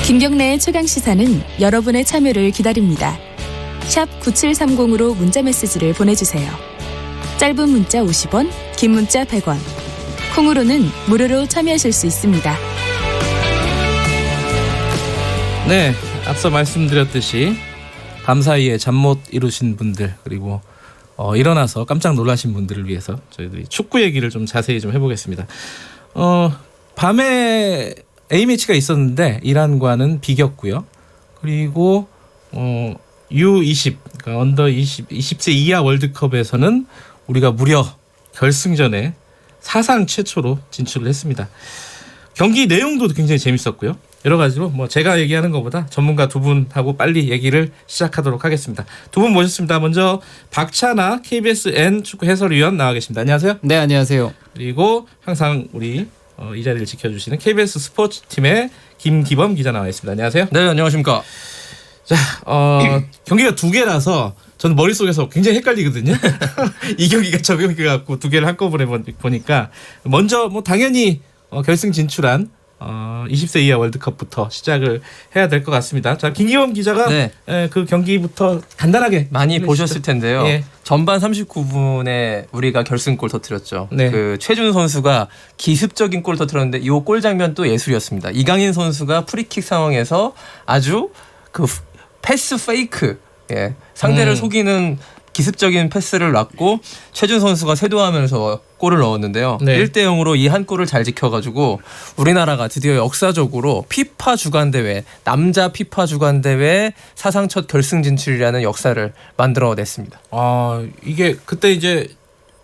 김경래의 최강시사는 여러분의 참여를 기다립니다. 샵 9730으로 문자메시지를 보내주세요. 짧은 문자 50원, 긴 문자 100원. 콩으로는 무료로 참여하실 수 있습니다. 네, 앞서 말씀드렸듯이 밤 사이에 잠 못 이루신 분들 그리고 일어나서 깜짝 놀라신 분들을 위해서 저희들이 축구 얘기를 좀 자세히 좀 해보겠습니다. 밤에 A매치가 있었는데 이란과는 비겼고요. 그리고 U20 그러니까 언더 20세 이하 월드컵에서는 우리가 무려 결승전에 사상 최초로 진출을 했습니다. 경기 내용도 굉장히 재밌었고요. 여러 가지로 제가 얘기하는 것보다 전문가 두 분하고 빨리 얘기를 시작하도록 하겠습니다. 두 분 모셨습니다. 먼저 박찬하 KBSN 축구 해설위원 나와 계십니다. 안녕하세요. 네, 안녕하세요. 그리고 항상 우리 이 자리를 지켜주시는 KBS 스포츠팀의 김기범 기자 나와 있습니다. 안녕하세요. 네, 안녕하십니까. 자, 경기가 두 개라서 저는 머릿속에서 굉장히 헷갈리거든요. 이 경기가 저 경기 같고 두 개를 한꺼번에 보니까 먼저 당연히 결승 진출한 20세 이하 월드컵부터 시작을 해야 될 것 같습니다. 자, 김기범 기자가 네. 그 경기부터 간단하게 많이 보셨을 텐데요. 예. 전반 39분에 우리가 결승골 터뜨렸죠. 네. 그 최준 선수가 기습적인 골 터뜨렸는데 이 골 장면도 예술이었습니다. 이강인 선수가 프리킥 상황에서 아주 그 패스 페이크, 상대를 속이는 기습적인 패스를 놨고 최준 선수가 쇄도하면서 골을 넣었는데요. 네. 1대0으로 이 한 골을 잘 지켜가지고 우리나라가 드디어 역사적으로 피파 주간대회, 남자 피파 주간대회 사상 첫 결승 진출이라는 역사를 만들어냈습니다. 이게 그때 이제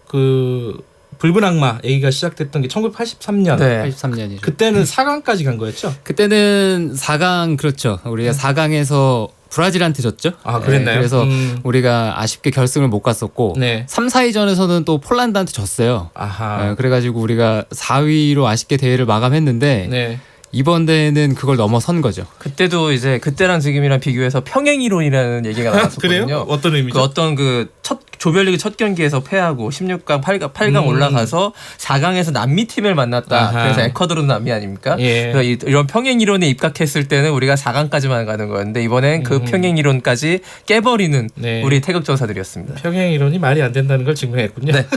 그 붉은 악마 얘기가 시작됐던 게 1983년. 네. 83년이죠. 그때는 4강까지 간 거였죠? 그때는 4강 그렇죠. 우리가 4강에서 브라질한테 졌죠. 아, 그랬나요? 그래서 우리가 아쉽게 결승을 못 갔었고 네. 3, 4위전에서는 또 폴란드한테 졌어요. 아하. 그래가지고 우리가 4위로 아쉽게 대회를 마감했는데 네. 이번 대회는 그걸 넘어선 거죠. 그때도 이제 그때랑 지금이랑 비교해서 평행 이론이라는 얘기가 나왔었거든요. 그래요? 어떤 의미죠? 그 어떤 조별리그 첫 경기에서 패하고 16강, 8강 올라가서 4강에서 남미 팀을 만났다. 아하. 그래서 에콰도르도 남미 아닙니까? 예. 그래서 이런 평행 이론에 입각했을 때는 우리가 4강까지만 가는 거였는데 이번엔 그 평행 이론까지 깨버리는 네. 우리 태극 전사들이었습니다. 평행 이론이 말이 안 된다는 걸 증명했군요. 네.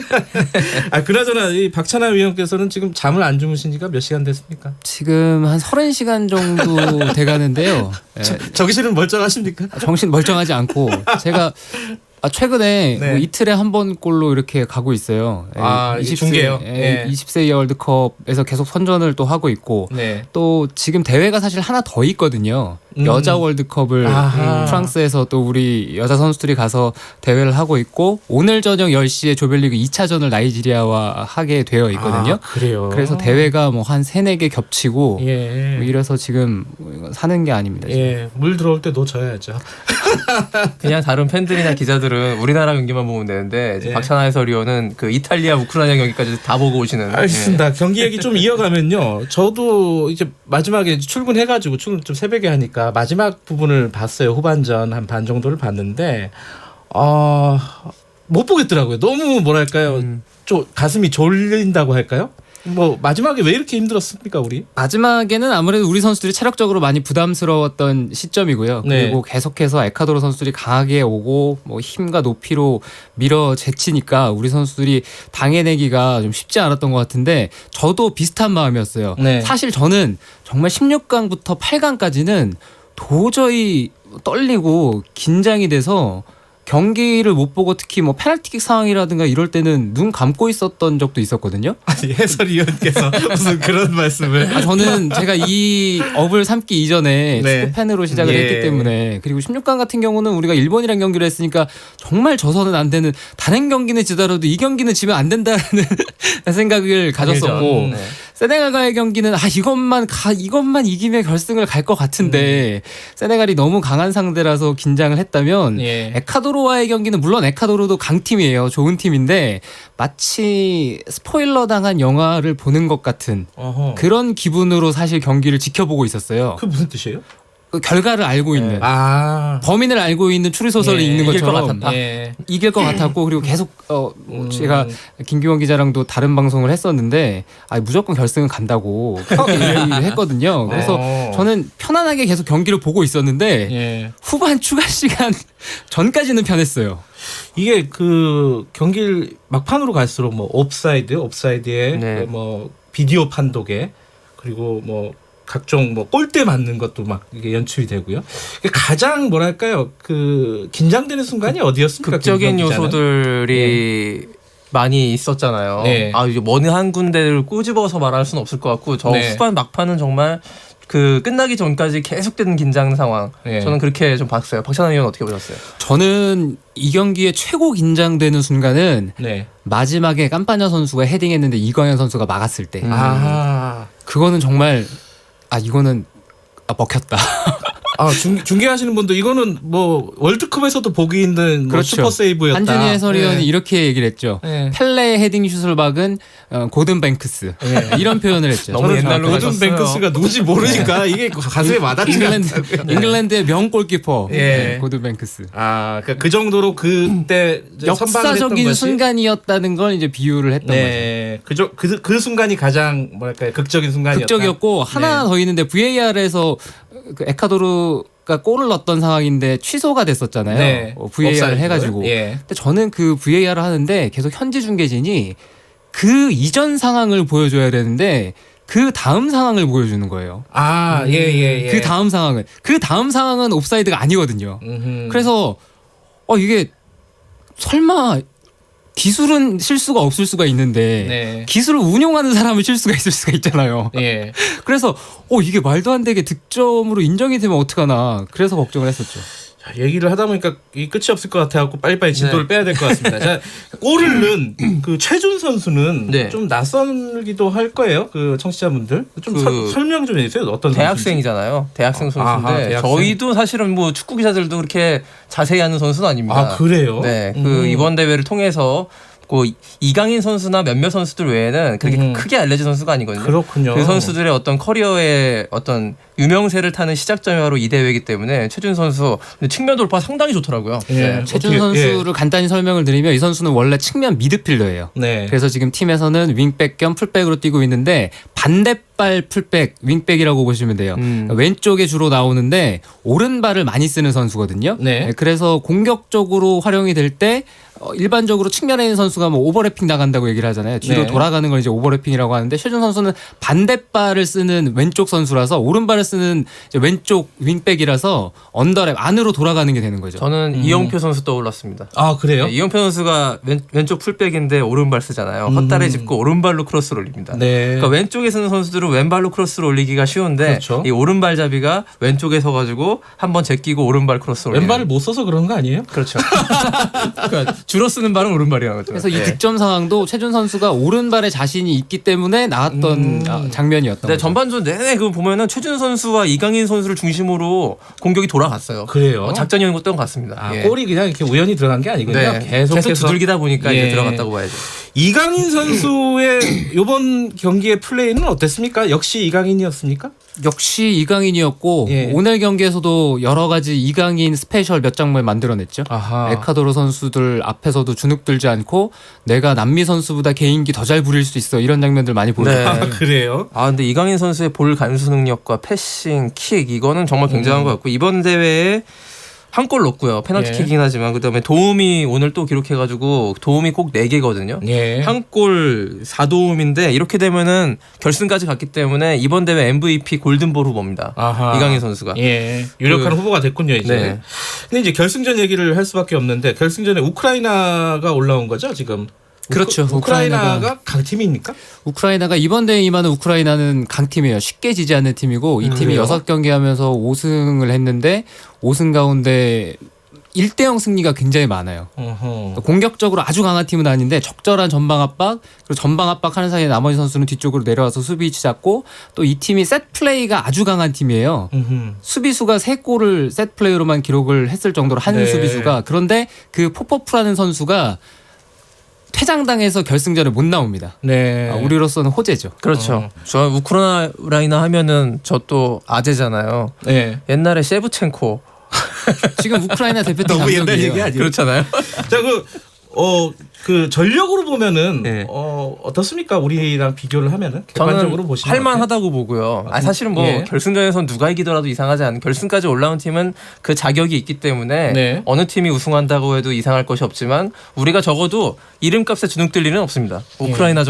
그나저나 이 박찬하 위원께서는 지금 잠을 안 주무신 지가 몇 시간 됐습니까? 지금 한 30시간 정도 돼가는데요. 정신은 멀쩡하십니까? 정신 멀쩡하지 않고 제가 최근에 네. 뭐 이틀에 한 번 꼴로 이렇게 가고 있어요. 이 중계요? 예. 20세 이하 월드컵에서 계속 선전을 또 하고 있고 네. 또 지금 대회가 사실 하나 더 있거든요. 여자 월드컵을 아하. 프랑스에서 또 우리 여자 선수들이 가서 대회를 하고 있고 오늘 저녁 10시에 조별리그 2차전을 나이지리아와 하게 되어 있거든요. 그래요. 그래서 대회가 뭐 한 3, 4개 겹치고 예. 뭐 이래서 지금 사는 게 아닙니다. 지금. 예. 물 들어올 때 놓쳐야죠. 그냥 다른 팬들이나 기자들은 우리나라 경기만 보면 되는데 예. 박찬하 해설위원은 그 이탈리아 우크라이나 경기까지 다 보고 오시는. 알겠습니다. 경기 얘기 좀 이어가면요. 저도 이제 마지막에 출근해가지고 출근 좀 새벽에 하니까 마지막 부분을 봤어요. 후반전 한 반 정도를 봤는데 못 보겠더라고요. 너무 뭐랄까요. 가슴이 졸린다고 할까요? 마지막에 왜 이렇게 힘들었습니까, 우리? 마지막에는 아무래도 우리 선수들이 체력적으로 많이 부담스러웠던 시점이고요. 네. 그리고 계속해서 에콰도르 선수들이 강하게 오고 힘과 높이로 밀어 제치니까 우리 선수들이 당해내기가 좀 쉽지 않았던 것 같은데 저도 비슷한 마음이었어요. 네. 사실 저는 정말 16강부터 8강까지는 도저히 떨리고 긴장이 돼서 경기를 못 보고 특히 페널티킥 상황이라든가 이럴 때는 눈 감고 있었던 적도 있었거든요. 아니, 해설위원께서 무슨 그런 말씀을. 저는 제가 이 업을 삼기 이전에 네. 축구 팬으로 시작을 예. 했기 때문에 그리고 16강 같은 경우는 우리가 일본이랑 경기를 했으니까 정말 져서는 안 되는 다른 경기는 지더라도 이 경기는 지면 안 된다는 생각을 가졌었고 네. 세네갈과의 경기는 이것만 이기면 결승을 갈 것 같은데 세네갈이 너무 강한 상대라서 긴장을 했다면 예. 에콰도르와의 경기는 물론 에콰도르도 강팀이에요. 좋은 팀인데 마치 스포일러 당한 영화를 보는 것 같은 어허. 그런 기분으로 사실 경기를 지켜보고 있었어요. 그 무슨 뜻이에요? 그 결과를 알고 있는 아. 범인을 알고 있는 추리 소설을 예, 읽는 이길 것 것처럼 같았다. 예. 이길 것 같았고 그리고 계속 제가 김기원 기자랑도 다른 방송을 했었는데 무조건 결승은 간다고 했거든요. 그래서 저는 편안하게 계속 경기를 보고 있었는데 예. 후반 추가 시간 전까지는 편했어요. 이게 그 경기를 막판으로 갈수록 뭐 옵사이드에 네. 뭐 비디오 판독에 그리고 뭐 각종 뭐 골대 맞는 것도 막 이게 연출이 되고요. 이게 가장 뭐랄까요 그 긴장되는 순간이 어디였습니까? 극적인 김기현 기자는? 요소들이 많이 있었잖아요. 네. 이제 어느 한 군데를 꼬집어서 말할 수는 없을 것 같고 저 네. 후반 막판은 정말 그 끝나기 전까지 계속되는 긴장 상황. 네. 저는 그렇게 좀 봤어요. 박찬환 의원 어떻게 보셨어요? 저는 이 경기에 최고 긴장되는 순간은 네. 마지막에 깜빠냐 선수가 헤딩했는데 이광현 선수가 막았을 때 아. 그거는 정말 이거는 먹혔다. 중계하시는 분도 이거는 뭐 월드컵에서도 보기 힘든 뭐 그렇죠. 슈퍼 세이브였다. 한준희 해설위원이 네. 이렇게 얘기를 했죠. 네. 펠레의 헤딩 슛을 박은 고든 뱅크스 이런 표현을 했죠. 너무 옛날로 고든 가셨어요. 뱅크스가 누군지 모르니까 이게 가슴에 와닿지 않다고요. 잉글랜드의 명 골키퍼 예. 고든 뱅크스. 그러니까 그 정도로 그때 이제 선방을 했던 역사적인 것이 순간이었다는 걸 이제 비유를 했던 거죠. 네, 그 순간이 가장 뭐랄까요 극적인 순간이었다. 극적이었고 하나 더 있는데 VAR에서 그 에콰도르가 골을 넣었던 상황인데 취소가 됐었잖아요. 네. VAR을 옵사이드. 해가지고. 예. 근데 저는 그 VAR을 하는데 계속 현지 중계진이 그 이전 상황을 보여줘야 되는데 그 다음 상황을 보여주는 거예요. 예. 그 다음 상황은 옵사이드가 아니거든요. 그래서 이게 설마 기술은 실수가 없을 수가 있는데 네. 기술을 운용하는 사람은 실수가 있을 수가 있잖아요. 예. 그래서 이게 말도 안 되게 득점으로 인정이 되면 어떡하나 그래서 걱정을 했었죠. 자, 얘기를 하다 보니까 이 끝이 없을 것 같아갖고 빨리빨리 진도를 빼야 될 것 같습니다. 자, 골을 넣은 그 최준 선수는 네. 좀 낯설기도 할 거예요. 그 청취자분들 좀 설명 좀 해주세요. 어떤 대학생이잖아요. 대학생 선수인데 아하, 대학생. 저희도 사실은 뭐 축구 기자들도 그렇게 자세히 하는 선수는 아닙니다. 그래요? 네, 그 이번 대회를 통해서 그 이강인 선수나 몇몇 선수들 외에는 그렇게 크게 알려진 선수가 아니거든요. 그렇군요. 그 선수들의 어떤 커리어의 어떤 유명세를 타는 시작점이 바로 이 대회이기 때문에 최준 선수 근데 측면 돌파 상당히 좋더라고요. 예. 네. 최준 어떻게, 선수를 간단히 설명을 드리면 이 선수는 원래 측면 미드필더예요. 네. 그래서 지금 팀에서는 윙백 겸 풀백으로 뛰고 있는데 반대발 풀백, 윙백이라고 보시면 돼요. 왼쪽에 주로 나오는데 오른발을 많이 쓰는 선수거든요. 네. 그래서 공격적으로 활용이 될 때 일반적으로 측면에 있는 선수가 뭐 오버래핑 나간다고 얘기를 하잖아요. 뒤로 네. 돌아가는 걸 이제 오버래핑이라고 하는데 최준 선수는 반대발을 쓰는 왼쪽 선수라서 오른발을 쓰는 이제 왼쪽 윙백이라서 언더랩 안으로 돌아가는 게 되는 거죠. 저는 이영표 선수 떠올랐습니다. 그래요? 네, 이영표 선수가 왼쪽 풀백인데 오른발 쓰잖아요. 헛다리 짚고 오른발로 크로스를 올립니다. 네. 그러니까 왼쪽에 서는 선수들은 왼발로 크로스를 올리기가 쉬운데 그렇죠. 이 오른발잡이가 왼쪽에 서가지고 한번 제끼고 오른발 크로스 올리는. 왼발을 못 써서 그런 거 아니에요? 그렇죠. 그러니까 주로 쓰는 발은 오른발이라는 거죠. 그래서 이 네. 득점 상황도 최준 선수가 오른발에 자신이 있기 때문에 나왔던 장면이었던 네, 거죠. 전반전 내내 그 보면은 최준 선수와 이강인 선수를 중심으로 공격이 돌아갔어요. 그래요? 작전이 있는 것 같습니다. 예. 골이 그냥 이렇게 우연히 들어간 게 아니군요. 네, 계속 계속해서 두들기다 보니까 예. 이제 들어갔다고 봐야죠. 이강인 선수의 이번 경기의 플레이는 어땠습니까? 역시 이강인이었습니까? 역시 이강인이었고 예. 오늘 경기에서도 여러 가지 이강인 스페셜 몇 장면 만들어냈죠. 아하. 에콰도르 선수들 앞에서도 주눅 들지 않고 내가 남미 선수보다 개인기 더 잘 부릴 수 있어 이런 장면들 많이 보여요. 네. 그래요? 근데 이강인 선수의 볼 간수 능력과 패싱, 킥 이거는 정말 굉장한 것 같고 이번 대회에 한 골 넣었고요. 페널티킥이긴 하지만 그다음에 도움이 오늘 또 기록해가지고 도움이 꼭 4개거든요. 예. 한 골 4도움인데 이렇게 되면은 결승까지 갔기 때문에 이번 대회 MVP 골든볼 후보입니다. 아하. 이강인 선수가. 예. 유력한 후보가 됐군요, 이제. 네. 근데 이제 결승전 얘기를 할 수밖에 없는데 결승전에 우크라이나가 올라온 거죠, 지금? 그렇죠. 우크라이나가 강팀입니까? 우크라이나가 이번 대회에 임하는 우크라이나는 강팀이에요. 쉽게 지지 않는 팀이고 이 팀이 그래요? 6경기 하면서 5승을 했는데 5승 가운데 1대0 승리가 굉장히 많아요. 어허. 공격적으로 아주 강한 팀은 아닌데 적절한 전방 압박 그리고 전방 압박하는 사이에 나머지 선수는 뒤쪽으로 내려와서 수비 위치 잡고 또 이 팀이 셋 플레이가 아주 강한 팀이에요. 수비수가 3골을 셋 플레이로만 기록을 했을 정도로 한 네. 수비수가 그런데 그 포퍼프라는 선수가 퇴장당해서 결승전에 못 나옵니다. 네. 우리로서는 호재죠. 그렇죠. 저 우크라이나 하면은 저 또 아재잖아요. 네. 옛날에 셰브첸코 지금 우크라이나 대표팀 너무 옛날 감독이에요. 얘기 아니에요? 그렇잖아요. 자, 그 전력으로 보면은 네. 어떻습니까? 우리랑 비교를 하면은 객관적으로 저는 보시면 할만하다고 보고요. 사실은 뭐 예. 결승전에선 누가 이기더라도 이상하지 않은 결승까지 올라온 팀은 그 자격이 있기 때문에 네. 어느 팀이 우승한다고 해도 이상할 것이 없지만 우리가 적어도 이름값에 주눅 들 일은 없습니다. 우크라이나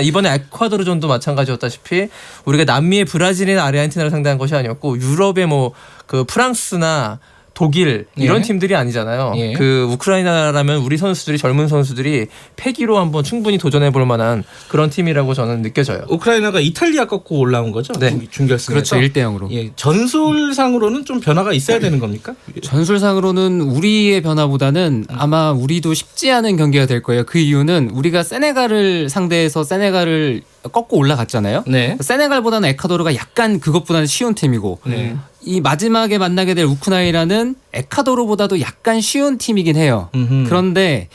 이번에 에콰도르전도 마찬가지였다시피 우리가 남미의 브라질이나 아르헨티나를 상대한 것이 아니었고 유럽의 뭐 그 프랑스나 독일 이런 예. 팀들이 아니잖아요. 예. 그 우크라이나라면 우리 선수들이 젊은 선수들이 패기로 한번 충분히 도전해 볼 만한 그런 팀이라고 저는 느껴져요. 우크라이나가 이탈리아 꺾고 올라온 거죠? 네. 중결승에서. 그렇죠. 1대0으로. 예, 전술상으로는 좀 변화가 있어야 되는 겁니까? 전술상으로는 우리의 변화보다는 아마 우리도 쉽지 않은 경기가 될 거예요. 그 이유는 우리가 세네갈을 상대해서 세네갈을 꺾고 올라갔잖아요. 네. 세네갈보다는 에콰도르가 약간 그것보다는 쉬운 팀이고 네. 이 마지막에 만나게 될 우크라이나는 에콰도르보다도 약간 쉬운 팀이긴 해요. 그런데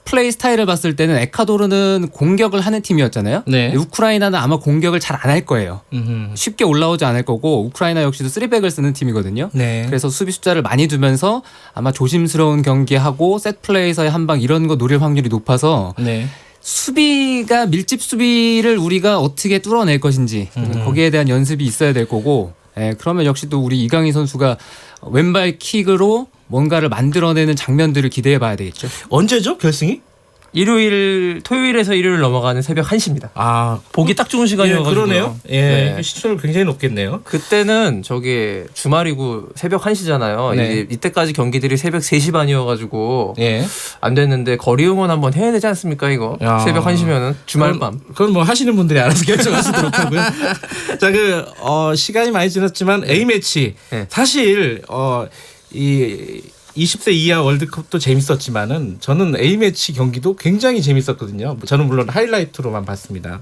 플레이 스타일을 봤을 때는 에콰도르는 공격을 하는 팀이었잖아요. 네. 우크라이나는 아마 공격을 잘 안 할 거예요. 쉽게 올라오지 않을 거고 우크라이나 역시도 3백을 쓰는 팀이거든요. 네. 그래서 수비 숫자를 많이 두면서 아마 조심스러운 경기하고 셋 플레이에서의 한 방 이런 거 노릴 확률이 높아서 네. 수비가 밀집 수비를 우리가 어떻게 뚫어낼 것인지 거기에 대한 연습이 있어야 될 거고 그러면 역시 또 우리 이강인 선수가 왼발 킥으로 뭔가를 만들어내는 장면들을 기대해 봐야 되겠죠. 언제죠? 결승이? 토요일에서 일요일 넘어가는 새벽 1시입니다. 아, 보기 딱 좋은 예, 시간이어가지고 그러네요. 예, 네. 시청률 굉장히 높겠네요. 그때는 저기 주말이고 새벽 1시잖아요. 네. 이제 이때까지 경기들이 새벽 3시 반이어가지고 예. 안 됐는데 거리 응원 한번 해야 되지 않습니까 이거? 야. 새벽 1시면은 주말 밤. 그건 뭐 하시는 분들이 알아서 결정하시도록 하고요. 자, 시간이 많이 지났지만 A 매치 네. 사실 이 20세 이하 월드컵도 재밌었지만은 저는 A 매치 경기도 굉장히 재밌었거든요. 저는 물론 하이라이트로만 봤습니다.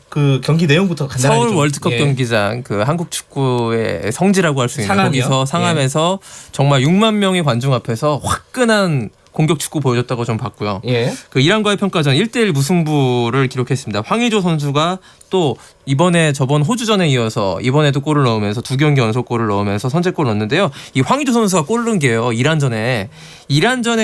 그 경기 내용부터 간단하게 서울 좀, 월드컵 예. 경기장 그 한국 축구의 성지라고 할 수 있는 상암이요? 거기서 상암에서 정말 6만 명의 관중 앞에서 화끈한 공격 축구 보여줬다고 좀 봤고요. 예. 그 이란과의 평가전 1대1 무승부를 기록했습니다. 황의조 선수가 또 저번 호주전에 이어서 이번에도 골을 넣으면서 2경기 연속 골을 넣으면서 선제골을 넣었는데요. 이 황의조 선수가 골을 넣은 게요. 이란전에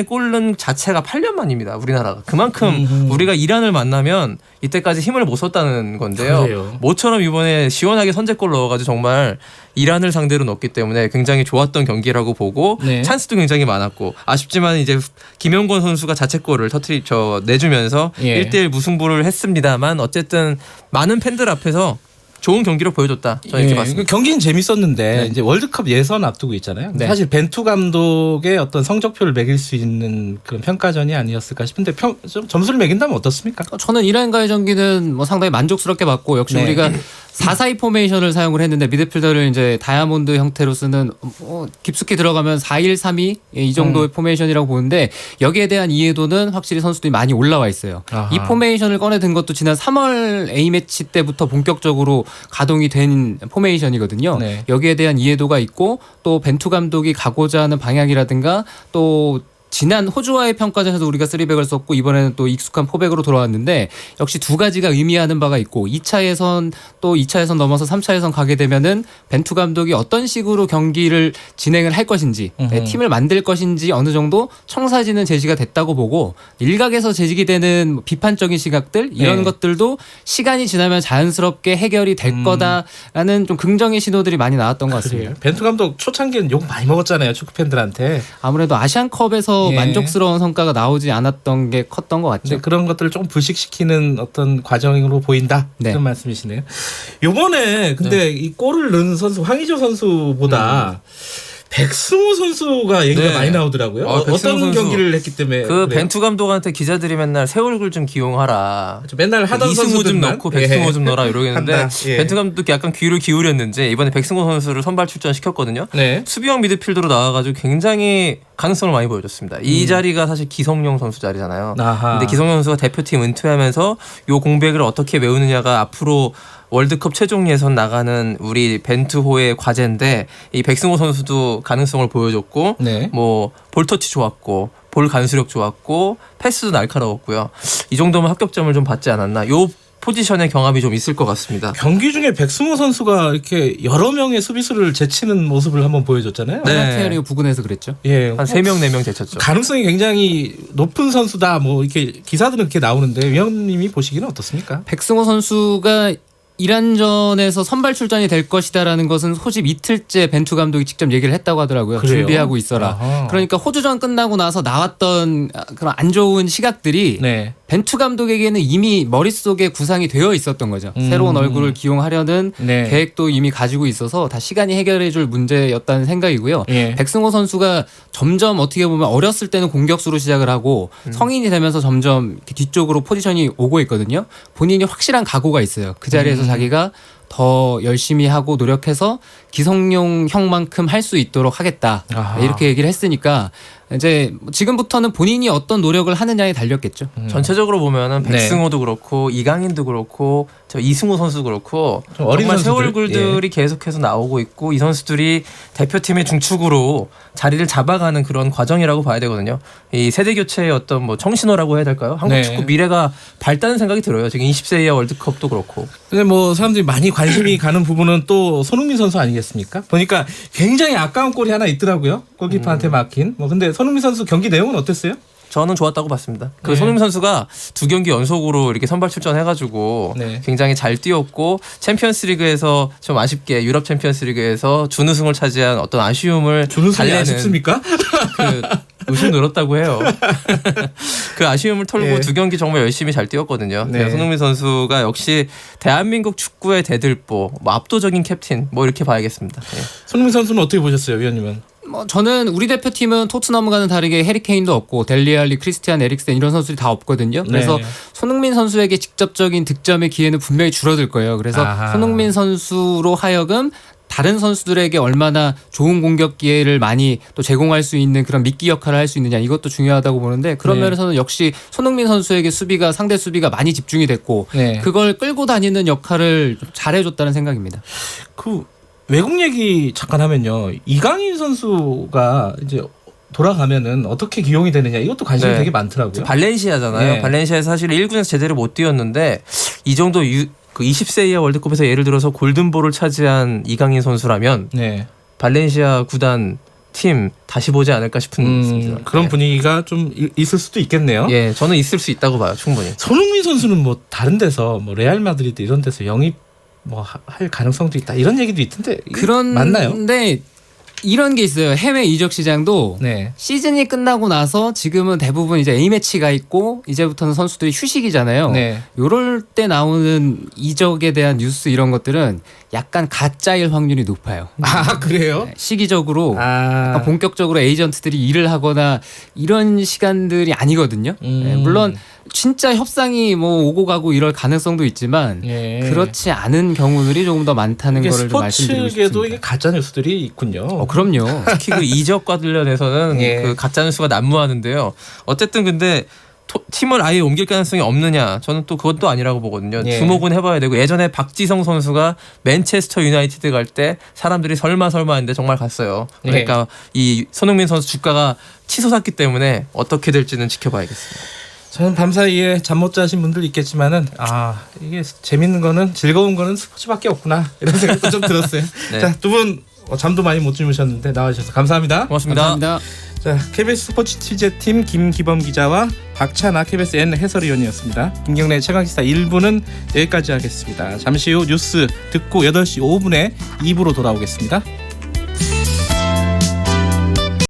골 넣은 자체가 8년 만입니다. 우리나라가. 그만큼 우리가 이란을 만나면 이때까지 힘을 못 썼다는 건데요. 그래요. 모처럼 이번에 시원하게 선제골 넣어가지고 정말 이란을 상대로 넣었기 때문에 굉장히 좋았던 경기라고 보고 네. 찬스도 굉장히 많았고 아쉽지만 이제 김영권 선수가 자책골을 내주면서 예. 1대1 무승부를 했습니다만 어쨌든 많은 팬들 앞에서 좋은 경기로 보여줬다. 저는 이렇게 봤습니다. 경기는 재밌었는데 네. 이제 월드컵 예선 앞두고 있잖아요. 네. 사실 벤투 감독의 어떤 성적표를 매길 수 있는 그런 평가전이 아니었을까 싶은데 좀 점수를 매긴다면 어떻습니까? 저는 이란과의 경기는 뭐 상당히 만족스럽게 봤고 역시 네. 우리가 4-4-2 포메이션을 사용을 했는데 미드필더를 이제 다이아몬드 형태로 쓰는 깊숙이 들어가면 4-1-3-2 이 정도의 포메이션이라고 보는데 여기에 대한 이해도는 확실히 선수들이 많이 올라와 있어요. 아하. 이 포메이션을 꺼내든 것도 지난 3월 A매치 때부터 본격적으로 가동이 된 포메이션이거든요. 네. 여기에 대한 이해도가 있고 또 벤투 감독이 가고자 하는 방향이라든가 또 지난 호주와의 평가전에서 우리가 3백을 썼고 이번에는 또 익숙한 4백으로 돌아왔는데 역시 두 가지가 의미하는 바가 있고 2차 예선 또 2차 예선 넘어서 3차 예선 가게 되면은 벤투 감독이 어떤 식으로 경기를 진행을 할 것인지 팀을 만들 것인지 어느 정도 청사진은 제시가 됐다고 보고 일각에서 제기되는 비판적인 시각들 이런 네. 것들도 시간이 지나면 자연스럽게 해결이 될 거다라는 좀 긍정의 신호들이 많이 나왔던 것 같습니다. 그래요. 벤투 감독 초창기엔 욕 많이 먹었잖아요. 축구 팬들한테. 아무래도 아시안컵에서 예. 만족스러운 성과가 나오지 않았던 게 컸던 것 같죠. 근데 그런 것들을 좀 불식시키는 어떤 과정으로 보인다. 네. 그런 말씀이시네요. 요번에 근데 이 골을 넣은 선수 황의조 선수보다 백승호 선수가 얘기가 네. 많이 나오더라고요. 백승호 어떤 선수. 경기를 했기 때문에 그 그래요? 벤투 감독한테 기자들이 맨날 새 얼굴 좀 기용하라. 맨날 하던 이승우 좀 선수들만 넣고 백승호 좀 넣어라 이러겠는데 한다. 예. 벤투 감독이 약간 귀를 기울였는지 이번에 백승호 선수를 선발 출전시켰거든요. 네. 수비형 미드필더로 나와가지고 굉장히 가능성을 많이 보여줬습니다. 이 자리가 사실 기성용 선수 자리잖아요. 아하. 근데 기성용 선수가 대표팀 은퇴하면서 요 공백을 어떻게 메우느냐가 앞으로 월드컵 최종 예선 나가는 우리 벤투호의 과제인데 이 백승호 선수도 가능성을 보여줬고 네. 뭐 볼터치 좋았고 볼 간수력 좋았고 패스도 날카로웠고요. 이 정도면 합격점을 좀 받지 않았나. 요 포지션의 경합이 좀 있을 것 같습니다. 경기 중에 백승호 선수가 이렇게 여러 명의 수비수를 제치는 모습을 한번 보여줬잖아요. 네. 페어링 부근에서 그랬죠. 예, 한 3명 4명 제쳤죠. 가능성이 굉장히 높은 선수다. 뭐 이렇게 기사들은 이렇게 나오는데 위원님이 보시기는 어떻습니까? 백승호 선수가 이란전에서 선발 출전이 될 것이다라는 것은 소집 이틀째 벤투 감독이 직접 얘기를 했다고 하더라고요. 그래요? 준비하고 있어라. 아하. 그러니까 호주전 끝나고 나서 나왔던 그런 안 좋은 시각들이 네. 벤투 감독에게는 이미 머릿속에 구상이 되어 있었던 거죠. 새로운 얼굴을 기용하려는 네. 계획도 이미 가지고 있어서 다 시간이 해결해 줄 문제였다는 생각이고요. 예. 백승호 선수가 점점 어떻게 보면 어렸을 때는 공격수로 시작을 하고 성인이 되면서 점점 이렇게 뒤쪽으로 포지션이 오고 있거든요. 본인이 확실한 각오가 있어요. 그 자리에서 자기가 더 열심히 하고 노력해서 기성용 형만큼 할 수 있도록 하겠다. 아하. 이렇게 얘기를 했으니까 이제 지금부터는 본인이 어떤 노력을 하느냐에 달렸겠죠. 전체적으로 보면은 네. 백승호도 그렇고 이강인도 그렇고 저 이승우 선수도 그렇고 좀 어린 정말 새 선수들? 얼굴들이 계속해서 나오고 있고 이 선수들이 대표팀의 중축으로 자리를 잡아가는 그런 과정이라고 봐야 되거든요. 이 세대 교체의 어떤 뭐 청신호라고 해야 될까요? 한국 네. 축구 미래가 밝다는 생각이 들어요. 지금 20세 이하 월드컵도 그렇고. 근데 뭐 사람들이 많이 관심이 가는 부분은 또 손흥민 선수 아니겠습니까? 보니까 굉장히 아까운 골이 하나 있더라고요. 골키퍼한테 막힌. 뭐 근데 손흥민 선수 경기 내용은 어땠어요? 저는 좋았다고 봤습니다. 그 네. 손흥민 선수가 2경기 연속으로 이렇게 선발 출전해가지고 네. 굉장히 잘 뛰었고 챔피언스리그에서 좀 아쉽게 유럽 챔피언스리그에서 준우승을 차지한 어떤 아쉬움을 준우승이 달래는 아쉽습니까? 그 우승 늘었다고 해요. 그 아쉬움을 털고 예. 2경기 정말 열심히 잘 뛰었거든요. 네. 손흥민 선수가 역시 대한민국 축구의 대들보, 뭐 압도적인 캡틴, 뭐 이렇게 봐야겠습니다. 예. 손흥민 선수는 어떻게 보셨어요, 위원님은? 뭐 저는 우리 대표팀은 토트넘과는 다르게 해리케인도 없고 델리알리, 크리스티안 에릭센 이런 선수들이 다 없거든요. 그래서 네. 손흥민 선수에게 직접적인 득점의 기회는 분명히 줄어들 거예요. 그래서 아하. 손흥민 선수로 하여금 다른 선수들에게 얼마나 좋은 공격 기회를 많이 또 제공할 수 있는 그런 미끼 역할을 할 수 있느냐 이것도 중요하다고 보는데 그런 네. 면에서는 역시 손흥민 선수에게 상대 수비가 많이 집중이 됐고 네. 그걸 끌고 다니는 역할을 좀 잘해줬다는 생각입니다. 그 외국 얘기 잠깐 하면요. 이강인 선수가 이제 돌아가면은 어떻게 기용이 되느냐 이것도 관심이 네. 되게 많더라고요. 발렌시아잖아요. 네. 발렌시아에서 사실 1군에서 제대로 못 뛰었는데 이 정도 그 20세 이하 월드컵에서 예를 들어서 골든볼을 차지한 이강인 선수라면 네. 발렌시아 구단 팀 다시 보지 않을까 싶은 있습니다. 그런 네. 분위기가 좀 있을 수도 있겠네요. 예, 저는 있을 수 있다고 봐요, 충분히. 손흥민 선수는 뭐 다른 데서 뭐 레알 마드리드 이런 데서 영입 뭐 할 가능성도 있다 이런 얘기도 있던데 이게 맞나요? 그런데 이런 게 있어요. 해외 이적 시장도 네. 시즌이 끝나고 나서 지금은 대부분 이제 A매치가 있고 이제부터는 선수들이 휴식이잖아요. 네. 요럴 때 나오는 이적에 대한 뉴스 이런 것들은 약간 가짜일 확률이 높아요. 아 그래요? 시기적으로 아 본격적으로 에이전트들이 일을 하거나 이런 시간들이 아니거든요. 네, 물론 진짜 협상이 뭐 오고 가고 이럴 가능성도 있지만 예. 그렇지 않은 경우들이 조금 더 많다는 이게 거를 좀 말씀드리고 스포츠계도 싶습니다. 이게 가짜 뉴스들이 있군요. 그럼요. 특히 그 이적과 관련해서는 예. 그 가짜 뉴스가 난무하는데요. 어쨌든 근데 팀을 아예 옮길 가능성이 없느냐? 저는 또 그것도 아니라고 보거든요. 예. 주목은 해봐야 되고 예전에 박지성 선수가 맨체스터 유나이티드 갈 때 사람들이 설마 했는데 정말 갔어요. 그러니까 이 손흥민 선수 주가가 치솟았기 때문에 어떻게 될지는 지켜봐야겠습니다. 저는 밤사이에 잠 못 자신 분들 있겠지만은 아 이게 재밌는 거는 즐거운 거는 스포츠밖에 없구나 이런 생각도 좀 들었어요. 네. 자, 두 분 잠도 많이 못 주무셨는데 나와주셔서 감사합니다. 고맙습니다. 감사합니다. 자, KBS 스포츠 취재팀 김기범 기자와 박찬아 KBS N 해설위원이었습니다. 김경래 최강시사 1부는 여기까지 하겠습니다. 잠시 후 뉴스 듣고 8시 5분에 2부로 돌아오겠습니다.